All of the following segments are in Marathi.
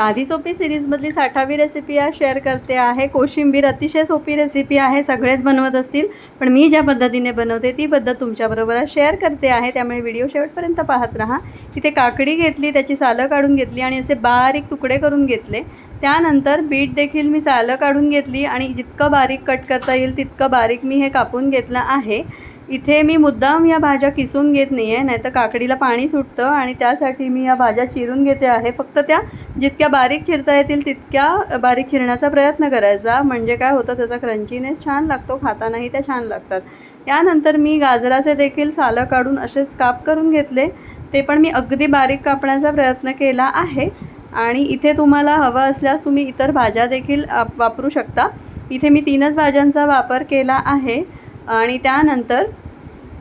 साधी सोपी सिरीजमधली 60वी रेसिपी आज शेअर करते आहे। कोशिंबीर अतिशय सोपी रेसिपी आहे, सगळेच बनवत असतील, पण मी ज्या पद्धतीने बनवते ती पद्धत तुमच्याबरोबर आज शेअर करते आहे, त्यामुळे व्हिडिओ शेवटपर्यंत पाहत राहा। इथे काकडी घेतली, त्याची सालं काढून घेतली आणि असे बारीक तुकडे करून घेतले। त्यानंतर बीट देखील मी सालं काढून घेतली आणि जितकं बारीक कट करता येईल तितकं बारीक मी हे कापून घेतलं आहे। इथे मी मुद्दाम या भाज्या किसून घेत नाही आहे, नाहीतर काकडीला पाणी सुटतं आणि त्यासाठी मी या भाज्या चिरून घेते आहे। फक्त त्या जितक्या बारीक चिरता येतील तितक्या बारीक चिरण्याचा प्रयत्न करायचा, म्हणजे काय होतं त्याचा क्रंचीनेस छान लागतो, खातानाही त्या छान लागतात। त्यानंतर मी गाजराचे देखील सालं काढून असेच काप करून घेतले, ते पण मी अगदी बारीक कापण्याचा प्रयत्न केला आहे। आणि इथे तुम्हाला हवं असल्यास तुम्ही इतर भाज्या देखील वापरू शकता। इथे मी 3च भाज्यांचा वापर केला आहे आणि त्यानंतर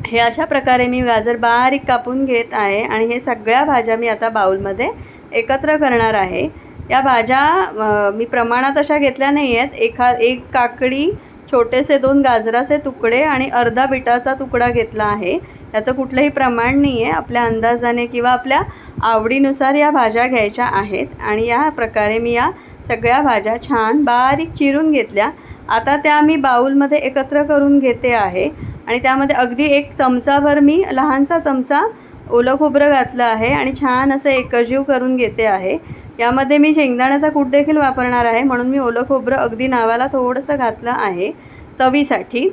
हे अशा प्रकारे मी गाजर बारीक कापून घेत आहे आणि हे सगळ्या भाज्या मी आता बाउलमध्ये एकत्र करणार आहे। या भाज्या मी प्रमाणात अशा घेतल्या नाही आहेत। एक काकडी, छोटेसे 2 गाजराचे तुकडे आणि अर्धा बीटाचा तुकडा घेतला आहे। याचं कुठलंही प्रमाण नाही आहे, आपल्या अंदाजाने किंवा आपल्या आवडीनुसार या भाज्या घ्यायच्या आहेत। आणि या प्रकारे मी या सगळ्या भाज्या छान बारीक चिरून घेतल्या। आता त्या मी बाउलमध्ये एकत्र करून घेते आहे आणि त्यामध्ये अगदी 1 चमचाभर मी लहानसा चमचा ओलं खोबरं घातलं आहे आणि छान असं एकजीव करून घेते आहे। यामध्ये मी शेंगदाण्याचा कूट देखील वापरणार आहे, म्हणून मी ओलं खोबरं अगदी नावाला थोडंसं घातलं आहे चवीसाठी।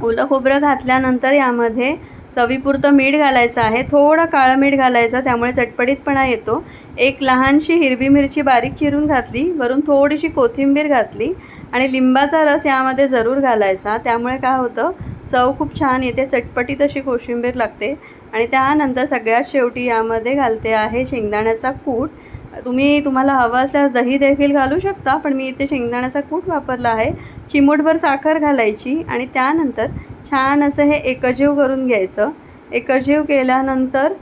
ओलं खोबरं घातल्यानंतर यामध्ये चवीपुरतं मीठ घालायचं आहे, थोडं काळं मीठ घालायचं, त्यामुळे चटपटीतपणा येतो। एक लहानशी हिरवी मिरची बारीक चिरून घातली, वरून थोडीशी कोथिंबीर घातली आणि लिंबाचा रस यामध्ये जरूर घालायचा, त्यामुळे काय होतं चव खूप छान येते, चटपटीत अशी कोशिंबीर लागते। आणि त्यानंतर सगळ्यात शेवटी यामध्ये घालते आहे शेंगदाण्याचा कूट। तुम्हाला हवं असल्यास दही देखील घालू शकता, पण मी इथे शेंगदाण्याचा कूट वापरला आहे। चिमूटभर साखर घालायची आणि त्यानंतर छान असं हे एकजीव करून घ्यायचं। एकजीव केल्यानंतर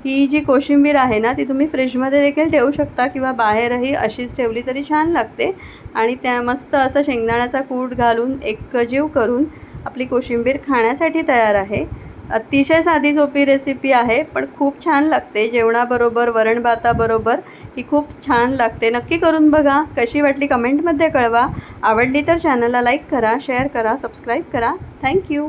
ही जी कोशिंबीर आहे ना, ती तुम्ही फ्रीजमध्ये देखील ठेवू शकता किंवा बाहेरही अशीच ठेवली तरी छान लागते। आणि त्या मस्त असं शेंगदाण्याचा कूट घालून एकजीव करून आपली कोशिंबीर खाण्यासाठी तयार आहे। अतिशय साधी सोपी रेसिपी आहे, पण खूप छान लागते। जेवणाबरोबर, वरण भाताबरोबर ही खूप छान लागते। नक्की करून बघा, कशी वाटली कमेंटमध्ये कळवा। आवडली तर चॅनलला लाईक करा, शेअर करा, सबस्क्राईब करा। थँक्यू।